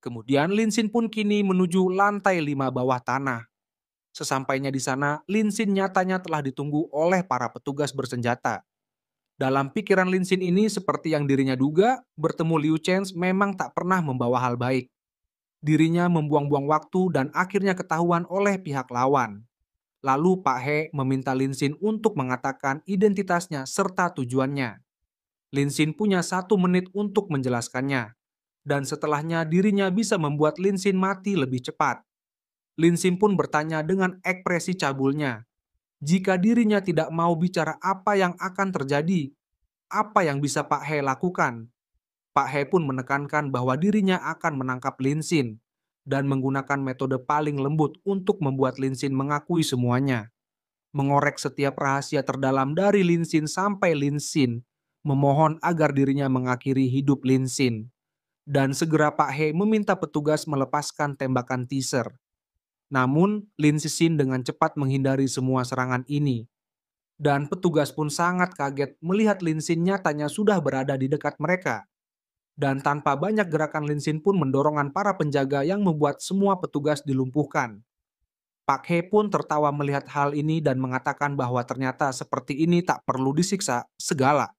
Kemudian Linsin pun kini menuju lantai 5 bawah tanah. Sesampainya di sana, Linsin nyatanya telah ditunggu oleh para petugas bersenjata. Dalam pikiran Linsin ini seperti yang dirinya duga, bertemu Liu Chance memang tak pernah membawa hal baik. Dirinya membuang-buang waktu dan akhirnya ketahuan oleh pihak lawan. Lalu Pak He meminta Linsin untuk mengatakan identitasnya serta tujuannya. Linsin punya 1 menit untuk menjelaskannya. Dan setelahnya dirinya bisa membuat Linsin mati lebih cepat. Linsin pun bertanya dengan ekspresi cabulnya. Jika dirinya tidak mau bicara apa yang akan terjadi, apa yang bisa Pak He lakukan? Pak He pun menekankan bahwa dirinya akan menangkap Linsin dan menggunakan metode paling lembut untuk membuat Linsin mengakui semuanya. Mengorek setiap rahasia terdalam dari Linsin sampai Linsin memohon agar dirinya mengakhiri hidup Linsin. Dan segera Pak He meminta petugas melepaskan tembakan teaser. Namun, Linsin dengan cepat menghindari semua serangan ini. Dan petugas pun sangat kaget melihat Linsin nyatanya sudah berada di dekat mereka. Dan tanpa banyak gerakan Linsin pun mendorongkan para penjaga yang membuat semua petugas dilumpuhkan. Pak He pun tertawa melihat hal ini dan mengatakan bahwa ternyata seperti ini tak perlu disiksa segala.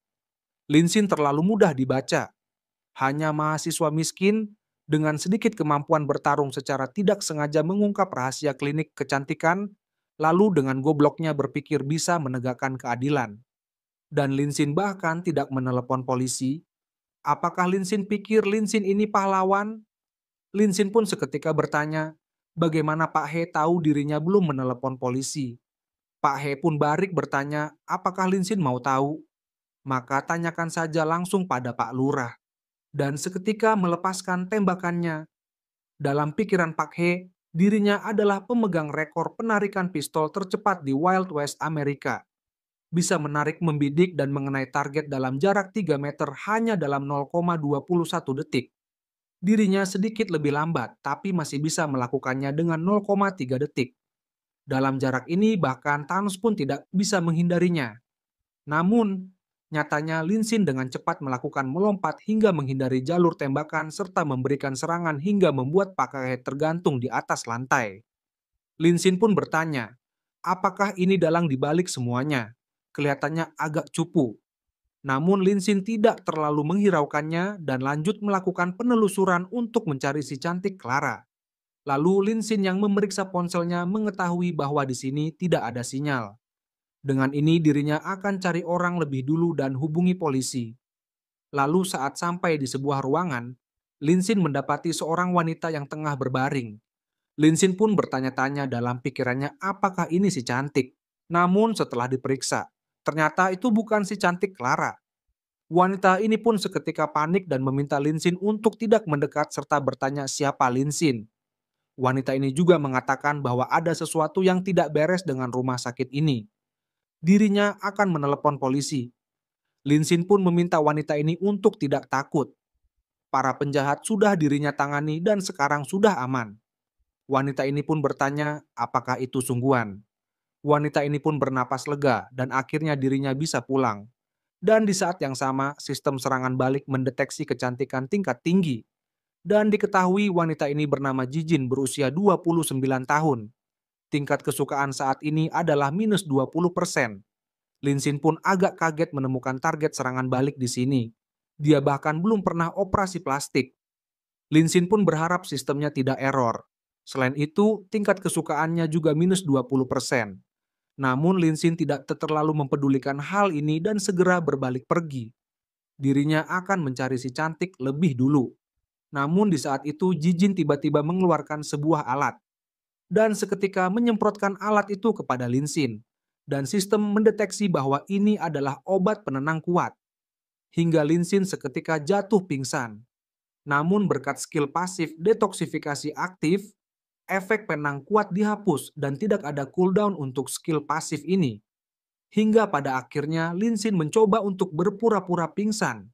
Linsin terlalu mudah dibaca. Hanya mahasiswa miskin dengan sedikit kemampuan bertarung secara tidak sengaja mengungkap rahasia klinik kecantikan, lalu dengan gobloknya berpikir bisa menegakkan keadilan. Dan Linsin bahkan tidak menelepon polisi. Apakah Linsin pikir Linsin ini pahlawan? Linsin pun seketika bertanya, bagaimana Pak He tahu dirinya belum menelepon polisi? Pak He pun balik bertanya, apakah Linsin mau tahu? Maka tanyakan saja langsung pada Pak Lurah. Dan seketika melepaskan tembakannya. Dalam pikiran Pak He, dirinya adalah pemegang rekor penarikan pistol tercepat di Wild West Amerika. Bisa menarik membidik dan mengenai target dalam jarak 3 meter hanya dalam 0,21 detik. Dirinya sedikit lebih lambat, tapi masih bisa melakukannya dengan 0,3 detik. Dalam jarak ini bahkan Thanos pun tidak bisa menghindarinya. Namun, nyatanya Linsin dengan cepat melakukan melompat hingga menghindari jalur tembakan serta memberikan serangan hingga membuat pakai tergantung di atas lantai. Linsin pun bertanya, apakah ini dalang dibalik semuanya? Kelihatannya agak cupu. Namun Linsin tidak terlalu menghiraukannya dan lanjut melakukan penelusuran untuk mencari si cantik Clara. Lalu Linsin yang memeriksa ponselnya mengetahui bahwa di sini tidak ada sinyal. Dengan ini dirinya akan cari orang lebih dulu dan hubungi polisi. Lalu saat sampai di sebuah ruangan, Linsin mendapati seorang wanita yang tengah berbaring. Linsin pun bertanya-tanya dalam pikirannya apakah ini si cantik. Namun setelah diperiksa, ternyata itu bukan si cantik Clara. Wanita ini pun seketika panik dan meminta Linsin untuk tidak mendekat serta bertanya siapa Linsin. Wanita ini juga mengatakan bahwa ada sesuatu yang tidak beres dengan rumah sakit ini. Dirinya akan menelepon polisi. Linsin pun meminta wanita ini untuk tidak takut. Para penjahat sudah dirinya tangani dan sekarang sudah aman. Wanita ini pun bertanya, apakah itu sungguhan? Wanita ini pun bernapas lega dan akhirnya dirinya bisa pulang. Dan di saat yang sama, sistem serangan balik mendeteksi kecantikan tingkat tinggi. Dan diketahui wanita ini bernama Jijin berusia 29 tahun. Tingkat kesukaan saat ini adalah minus 20%. Linsin pun agak kaget menemukan target serangan balik di sini. Dia bahkan belum pernah operasi plastik. Linsin pun berharap sistemnya tidak error. Selain itu, tingkat kesukaannya juga minus 20%. Namun Linsin tidak terlalu mempedulikan hal ini dan segera berbalik pergi. Dirinya akan mencari si cantik lebih dulu. Namun di saat itu Jijin tiba-tiba mengeluarkan sebuah alat. Dan seketika menyemprotkan alat itu kepada Linsin. Dan sistem mendeteksi bahwa ini adalah obat penenang kuat. Hingga Linsin seketika jatuh pingsan. Namun berkat skill pasif detoksifikasi aktif, efek penang kuat dihapus dan tidak ada cooldown untuk skill pasif ini. Hingga pada akhirnya Linsin mencoba untuk berpura-pura pingsan.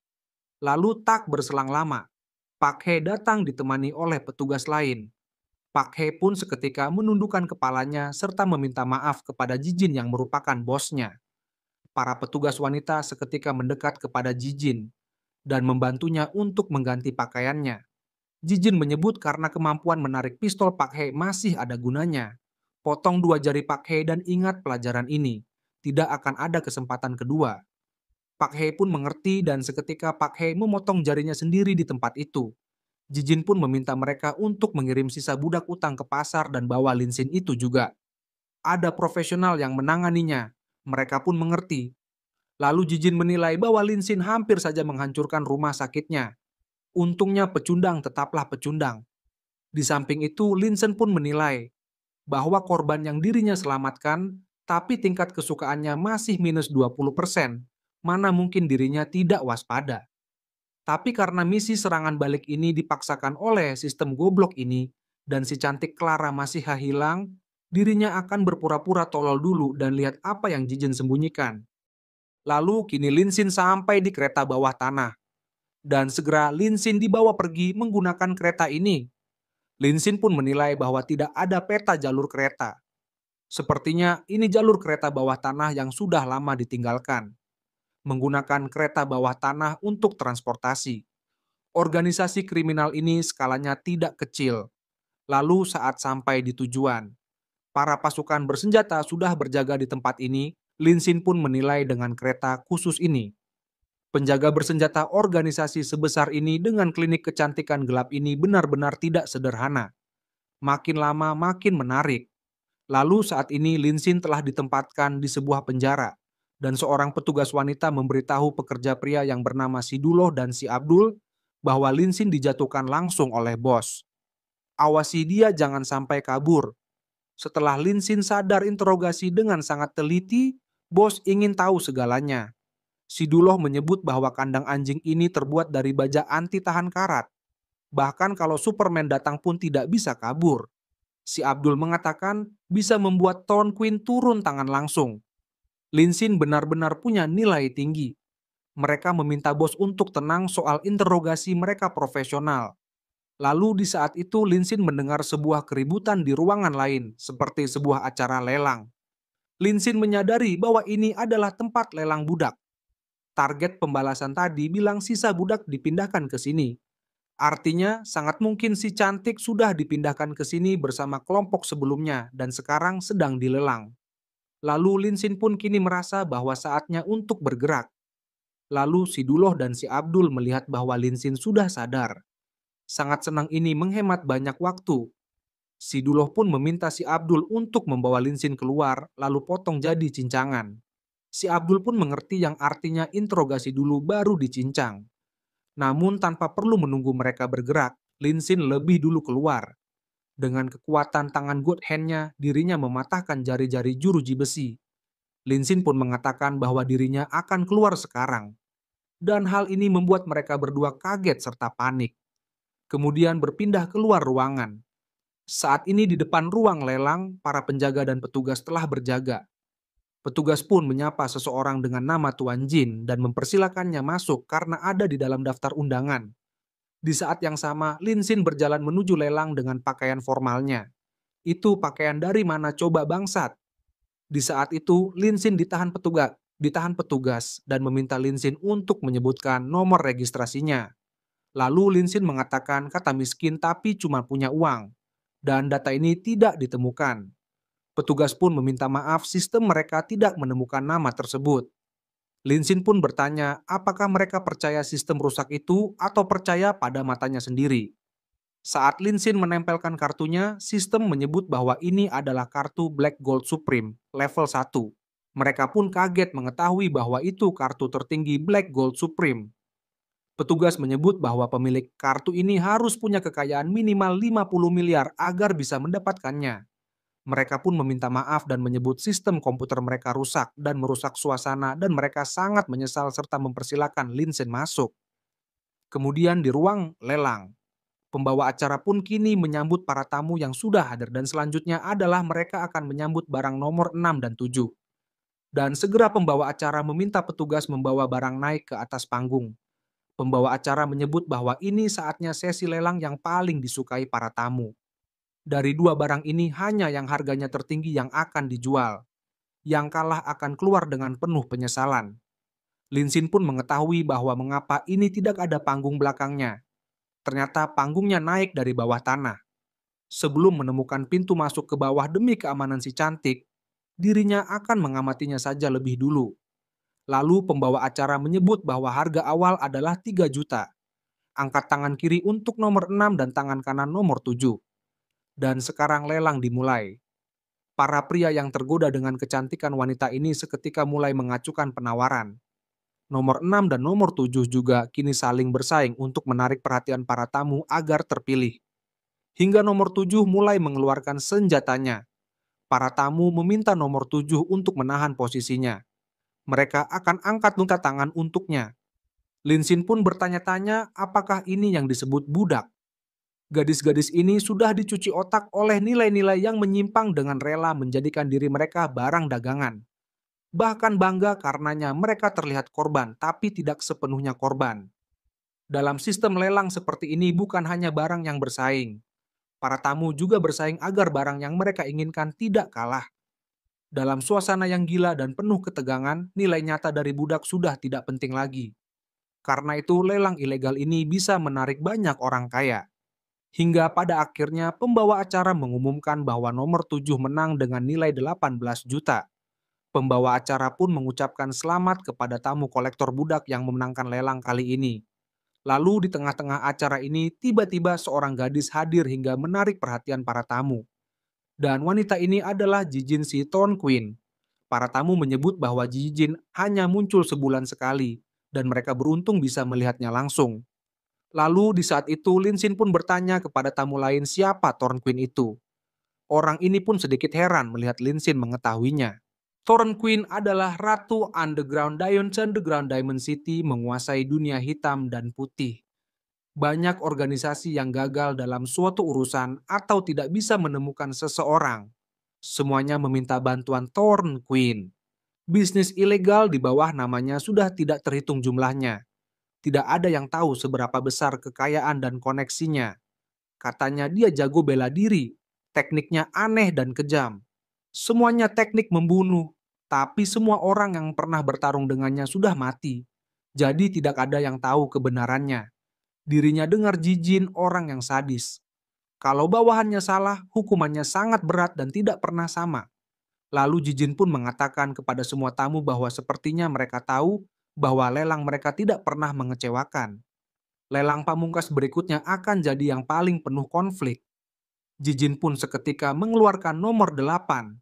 Lalu tak berselang lama, Pak He datang ditemani oleh petugas lain. Pak He pun seketika menundukkan kepalanya serta meminta maaf kepada Jijin yang merupakan bosnya. Para petugas wanita seketika mendekat kepada Jijin dan membantunya untuk mengganti pakaiannya. Jijin menyebut karena kemampuan menarik pistol Pak He masih ada gunanya. Potong 2 jari Pak He dan ingat pelajaran ini. Tidak akan ada kesempatan kedua. Pak He pun mengerti dan seketika Pak He memotong jarinya sendiri di tempat itu. Jijin pun meminta mereka untuk mengirim sisa budak utang ke pasar dan bawa Linsin itu juga. Ada profesional yang menanganinya. Mereka pun mengerti. Lalu Jijin menilai bahwa Linsin hampir saja menghancurkan rumah sakitnya. Untungnya pecundang tetaplah pecundang. Di samping itu, Linsen pun menilai bahwa korban yang dirinya selamatkan, tapi tingkat kesukaannya masih minus 20%. Mana mungkin dirinya tidak waspada. Tapi karena misi serangan balik ini dipaksakan oleh sistem goblok ini, dan si cantik Clara masih hilang, dirinya akan berpura-pura tolol dulu dan lihat apa yang Jijin sembunyikan. Lalu kini Linsin sampai di kereta bawah tanah. Dan segera Linsin dibawa pergi menggunakan kereta ini. Linsin pun menilai bahwa tidak ada peta jalur kereta. Sepertinya ini jalur kereta bawah tanah yang sudah lama ditinggalkan. Menggunakan kereta bawah tanah untuk transportasi. Organisasi kriminal ini skalanya tidak kecil. Lalu saat sampai di tujuan, para pasukan bersenjata sudah berjaga di tempat ini. Linsin pun menilai dengan kereta khusus ini. Penjaga bersenjata organisasi sebesar ini dengan klinik kecantikan gelap ini benar-benar tidak sederhana. Makin lama makin menarik. Lalu saat ini Linsin telah ditempatkan di sebuah penjara, dan seorang petugas wanita memberitahu pekerja pria yang bernama si Duloh dan si Abdul bahwa Linsin dijatuhkan langsung oleh bos. Awasi dia jangan sampai kabur. Setelah Linsin sadar interogasi dengan sangat teliti, bos ingin tahu segalanya. Si Duloh menyebut bahwa kandang anjing ini terbuat dari baja anti tahan karat. Bahkan kalau Superman datang pun tidak bisa kabur. Si Abdul mengatakan bisa membuat Thorn Queen turun tangan langsung. Linsin benar-benar punya nilai tinggi. Mereka meminta bos untuk tenang soal interogasi mereka profesional. Lalu di saat itu Linsin mendengar sebuah keributan di ruangan lain, seperti sebuah acara lelang. Linsin menyadari bahwa ini adalah tempat lelang budak. Target pembalasan tadi bilang sisa budak dipindahkan ke sini. Artinya, sangat mungkin si cantik sudah dipindahkan ke sini bersama kelompok sebelumnya dan sekarang sedang dilelang. Lalu Linsin pun kini merasa bahwa saatnya untuk bergerak. Lalu si Duloh dan si Abdul melihat bahwa Linsin sudah sadar. Sangat senang ini menghemat banyak waktu. Si Duloh pun meminta si Abdul untuk membawa Linsin keluar lalu potong jadi cincangan. Si Abdul pun mengerti yang artinya interogasi dulu baru dicincang. Namun tanpa perlu menunggu mereka bergerak, Linsin lebih dulu keluar. Dengan kekuatan tangan God Hand-nya, dirinya mematahkan jari-jari juruji besi. Linsin pun mengatakan bahwa dirinya akan keluar sekarang. Dan hal ini membuat mereka berdua kaget serta panik. Kemudian berpindah keluar ruangan. Saat ini di depan ruang lelang, para penjaga dan petugas telah berjaga. Petugas pun menyapa seseorang dengan nama Tuan Jin dan mempersilakannya masuk karena ada di dalam daftar undangan. Di saat yang sama, Linsin berjalan menuju lelang dengan pakaian formalnya. Itu pakaian dari mana coba bangsat? Di saat itu, Linsin ditahan petugas dan meminta Linsin untuk menyebutkan nomor registrasinya. Lalu Linsin mengatakan kata miskin tapi cuma punya uang. Dan data ini tidak ditemukan. Petugas pun meminta maaf sistem mereka tidak menemukan nama tersebut. Linsin pun bertanya apakah mereka percaya sistem rusak itu atau percaya pada matanya sendiri. Saat Linsin menempelkan kartunya, sistem menyebut bahwa ini adalah kartu Black Gold Supreme, level 1. Mereka pun kaget mengetahui bahwa itu kartu tertinggi Black Gold Supreme. Petugas menyebut bahwa pemilik kartu ini harus punya kekayaan minimal 50 miliar agar bisa mendapatkannya. Mereka pun meminta maaf dan menyebut sistem komputer mereka rusak dan merusak suasana dan mereka sangat menyesal serta mempersilahkan Linsin masuk. Kemudian di ruang lelang, pembawa acara pun kini menyambut para tamu yang sudah hadir dan selanjutnya adalah mereka akan menyambut barang nomor 6 dan 7. Dan segera pembawa acara meminta petugas membawa barang naik ke atas panggung. Pembawa acara menyebut bahwa ini saatnya sesi lelang yang paling disukai para tamu. Dari 2 barang ini hanya yang harganya tertinggi yang akan dijual. Yang kalah akan keluar dengan penuh penyesalan. Linsin pun mengetahui bahwa mengapa ini tidak ada panggung belakangnya. Ternyata panggungnya naik dari bawah tanah. Sebelum menemukan pintu masuk ke bawah demi keamanan si cantik, dirinya akan mengamatinya saja lebih dulu. Lalu pembawa acara menyebut bahwa harga awal adalah 3 juta. Angkat tangan kiri untuk nomor 6 dan tangan kanan nomor 7. Dan sekarang lelang dimulai. Para pria yang tergoda dengan kecantikan wanita ini seketika mulai mengacukan penawaran. Nomor 6 dan nomor 7 juga kini saling bersaing untuk menarik perhatian para tamu agar terpilih. Hingga nomor 7 mulai mengeluarkan senjatanya. Para tamu meminta nomor 7 untuk menahan posisinya. Mereka akan angkat minta tangan untuknya. Linsin pun bertanya-tanya apakah ini yang disebut budak. Gadis-gadis ini sudah dicuci otak oleh nilai-nilai yang menyimpang dengan rela menjadikan diri mereka barang dagangan. Bahkan bangga karenanya mereka terlihat korban, tapi tidak sepenuhnya korban. Dalam sistem lelang seperti ini bukan hanya barang yang bersaing. Para tamu juga bersaing agar barang yang mereka inginkan tidak kalah. Dalam suasana yang gila dan penuh ketegangan, nilai nyata dari budak sudah tidak penting lagi. Karena itu lelang ilegal ini bisa menarik banyak orang kaya. Hingga pada akhirnya pembawa acara mengumumkan bahwa nomor 7 menang dengan nilai 18 juta. Pembawa acara pun mengucapkan selamat kepada tamu kolektor budak yang memenangkan lelang kali ini. Lalu di tengah-tengah acara ini tiba-tiba seorang gadis hadir hingga menarik perhatian para tamu. Dan wanita ini adalah Jijin si Thorn Queen. Para tamu menyebut bahwa Jijin hanya muncul sebulan sekali dan mereka beruntung bisa melihatnya langsung. Lalu di saat itu Linsin pun bertanya kepada tamu lain siapa Thorn Queen itu. Orang ini pun sedikit heran melihat Linsin mengetahuinya. Thorn Queen adalah Ratu Underground Diamond City menguasai dunia hitam dan putih. Banyak organisasi yang gagal dalam suatu urusan atau tidak bisa menemukan seseorang. Semuanya meminta bantuan Thorn Queen. Bisnis ilegal di bawah namanya sudah tidak terhitung jumlahnya. Tidak ada yang tahu seberapa besar kekayaan dan koneksinya. Katanya dia jago bela diri, tekniknya aneh dan kejam. Semuanya teknik membunuh, tapi semua orang yang pernah bertarung dengannya sudah mati. Jadi tidak ada yang tahu kebenarannya. Dirinya dengar Jijin orang yang sadis. Kalau bawahannya salah, hukumannya sangat berat dan tidak pernah sama. Lalu Jijin pun mengatakan kepada semua tamu bahwa sepertinya mereka tahu bahwa lelang mereka tidak pernah mengecewakan. Lelang pamungkas berikutnya akan jadi yang paling penuh konflik. Jijin pun seketika mengeluarkan nomor 8,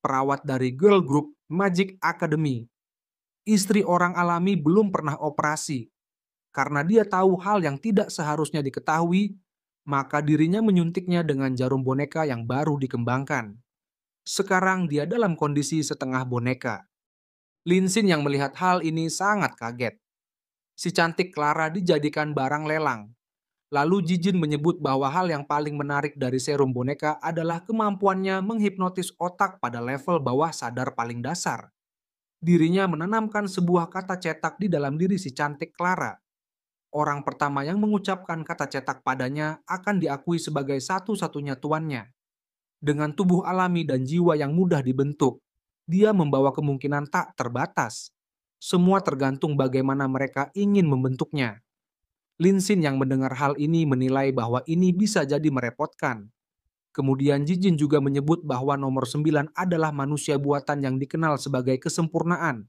perawat dari girl group Magic Academy. Istri orang alami belum pernah operasi. Karena dia tahu hal yang tidak seharusnya diketahui, maka dirinya menyuntiknya dengan jarum boneka yang baru dikembangkan. Sekarang dia dalam kondisi setengah boneka. Linsin yang melihat hal ini sangat kaget. Si cantik Clara dijadikan barang lelang. Lalu Jijin menyebut bahwa hal yang paling menarik dari serum boneka adalah kemampuannya menghipnotis otak pada level bawah sadar paling dasar. Dirinya menanamkan sebuah kata cetak di dalam diri si cantik Clara. Orang pertama yang mengucapkan kata cetak padanya akan diakui sebagai satu-satunya tuannya. Dengan tubuh alami dan jiwa yang mudah dibentuk, dia membawa kemungkinan tak terbatas. Semua tergantung bagaimana mereka ingin membentuknya. Linsin yang mendengar hal ini menilai bahwa ini bisa jadi merepotkan. Kemudian Jijin juga menyebut bahwa nomor 9 adalah manusia buatan yang dikenal sebagai kesempurnaan.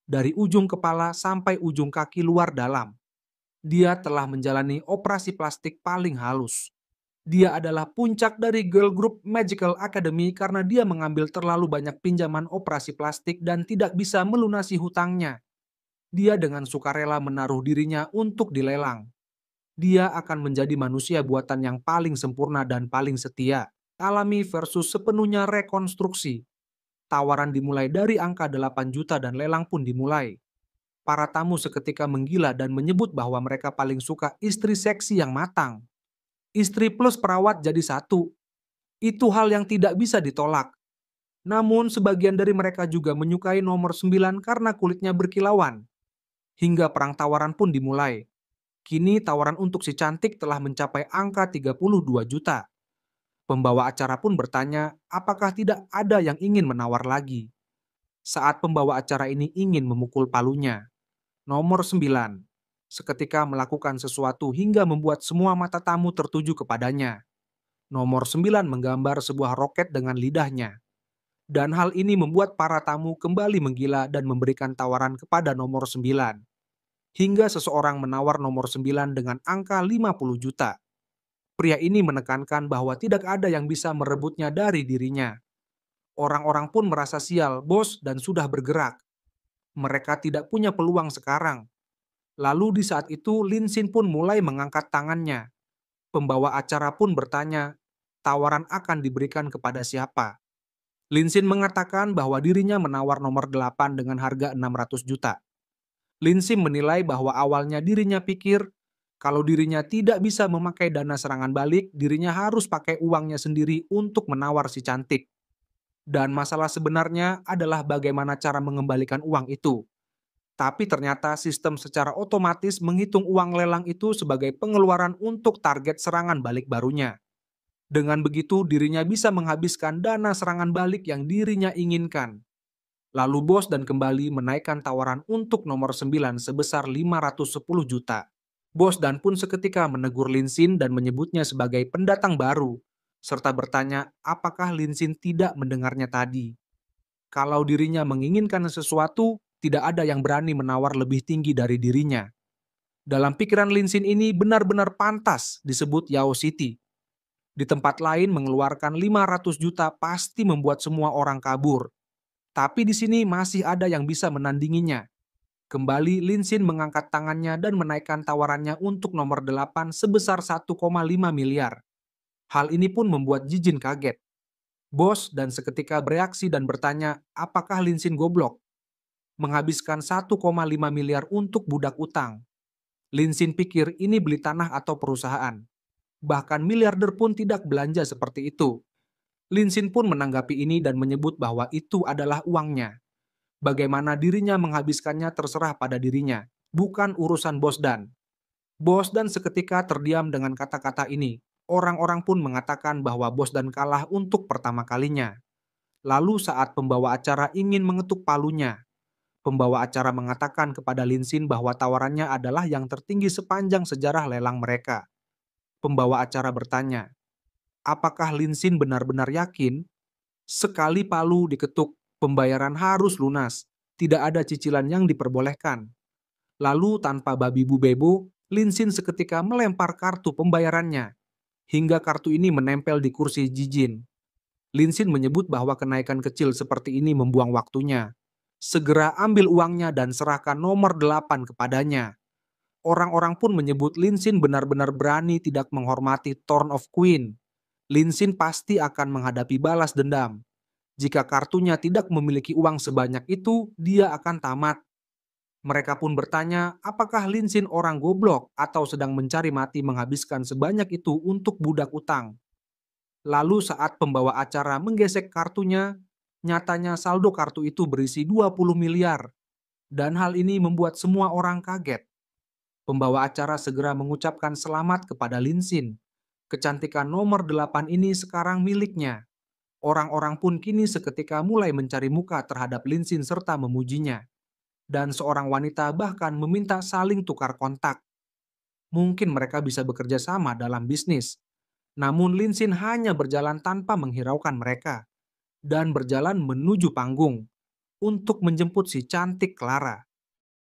Dari ujung kepala sampai ujung kaki luar dalam. Dia telah menjalani operasi plastik paling halus. Dia adalah puncak dari girl group Magical Academy karena dia mengambil terlalu banyak pinjaman operasi plastik dan tidak bisa melunasi hutangnya. Dia dengan sukarela menaruh dirinya untuk dilelang. Dia akan menjadi manusia buatan yang paling sempurna dan paling setia. Alami versus sepenuhnya rekonstruksi. Tawaran dimulai dari angka 8 juta dan lelang pun dimulai. Para tamu seketika menggila dan menyebut bahwa mereka paling suka istri seksi yang matang. Istri plus perawat jadi satu. Itu hal yang tidak bisa ditolak. Namun sebagian dari mereka juga menyukai nomor 9 karena kulitnya berkilauan. Hingga perang tawaran pun dimulai. Kini tawaran untuk si cantik telah mencapai angka 32 juta. Pembawa acara pun bertanya apakah tidak ada yang ingin menawar lagi. Saat pembawa acara ini ingin memukul palunya. Nomor 9. seketika melakukan sesuatu hingga membuat semua mata tamu tertuju kepadanya. Nomor 9 menggambar sebuah roket dengan lidahnya. Dan hal ini membuat para tamu kembali menggila dan memberikan tawaran kepada nomor 9. Hingga seseorang menawar nomor 9 dengan angka 50 juta. Pria ini menekankan bahwa tidak ada yang bisa merebutnya dari dirinya. Orang-orang pun merasa sial, bos, dan sudah bergerak. Mereka tidak punya peluang sekarang. Lalu di saat itu Lin Xin pun mulai mengangkat tangannya. Pembawa acara pun bertanya, tawaran akan diberikan kepada siapa? Lin Xin mengatakan bahwa dirinya menawar nomor 8 dengan harga 600 juta. Lin Xin menilai bahwa awalnya dirinya pikir kalau dirinya tidak bisa memakai dana serangan balik, dirinya harus pakai uangnya sendiri untuk menawar si cantik. Dan masalah sebenarnya adalah bagaimana cara mengembalikan uang itu. Tapi ternyata sistem secara otomatis menghitung uang lelang itu sebagai pengeluaran untuk target serangan balik barunya. Dengan begitu dirinya bisa menghabiskan dana serangan balik yang dirinya inginkan. Lalu bos dan kembali menaikkan tawaran untuk nomor 9 sebesar 510 juta. Bos dan pun seketika menegur Lin Xin dan menyebutnya sebagai pendatang baru, serta bertanya apakah Lin Xin tidak mendengarnya tadi. Kalau dirinya menginginkan sesuatu, tidak ada yang berani menawar lebih tinggi dari dirinya. Dalam pikiran Lin Xin ini benar-benar pantas disebut Yao City. Di tempat lain mengeluarkan 500 juta pasti membuat semua orang kabur. Tapi di sini masih ada yang bisa menandinginya. Kembali Lin Xin mengangkat tangannya dan menaikkan tawarannya untuk nomor 8 sebesar 1,5 miliar. Hal ini pun membuat Jijin kaget. Bos dan seketika bereaksi dan bertanya, apakah Lin Xin goblok? Menghabiskan 1,5 miliar untuk budak utang. Lin Xin pikir ini beli tanah atau perusahaan. Bahkan miliarder pun tidak belanja seperti itu. Lin Xin pun menanggapi ini dan menyebut bahwa itu adalah uangnya. Bagaimana dirinya menghabiskannya terserah pada dirinya, bukan urusan bos dan. Bos dan seketika terdiam dengan kata-kata ini. Orang-orang pun mengatakan bahwa bos dan kalah untuk pertama kalinya. Lalu saat pembawa acara ingin mengetuk palunya, pembawa acara mengatakan kepada Lin Xin bahwa tawarannya adalah yang tertinggi sepanjang sejarah lelang mereka. Pembawa acara bertanya, apakah Lin Xin benar-benar yakin? Sekali palu diketuk, pembayaran harus lunas, tidak ada cicilan yang diperbolehkan. Lalu tanpa babi bu bebo, Lin Xin seketika melempar kartu pembayarannya, hingga kartu ini menempel di kursi Jijin. Lin Xin menyebut bahwa kenaikan kecil seperti ini membuang waktunya. Segera ambil uangnya dan serahkan nomor 8 kepadanya. Orang-orang pun menyebut Lin Xin benar-benar berani tidak menghormati Turn of Queen. Lin Xin pasti akan menghadapi balas dendam. Jika kartunya tidak memiliki uang sebanyak itu, dia akan tamat. Mereka pun bertanya, apakah Lin Xin orang goblok atau sedang mencari mati menghabiskan sebanyak itu untuk budak utang. Lalu saat pembawa acara menggesek kartunya, nyatanya saldo kartu itu berisi 20 miliar. Dan hal ini membuat semua orang kaget. Pembawa acara segera mengucapkan selamat kepada Lin Xin. Kecantikan nomor 8 ini sekarang miliknya. Orang-orang pun kini seketika mulai mencari muka terhadap Lin Xin serta memujinya. Dan seorang wanita bahkan meminta saling tukar kontak. Mungkin mereka bisa bekerja sama dalam bisnis. Namun Lin Xin hanya berjalan tanpa menghiraukan mereka. Dan berjalan menuju panggung untuk menjemput si cantik Clara.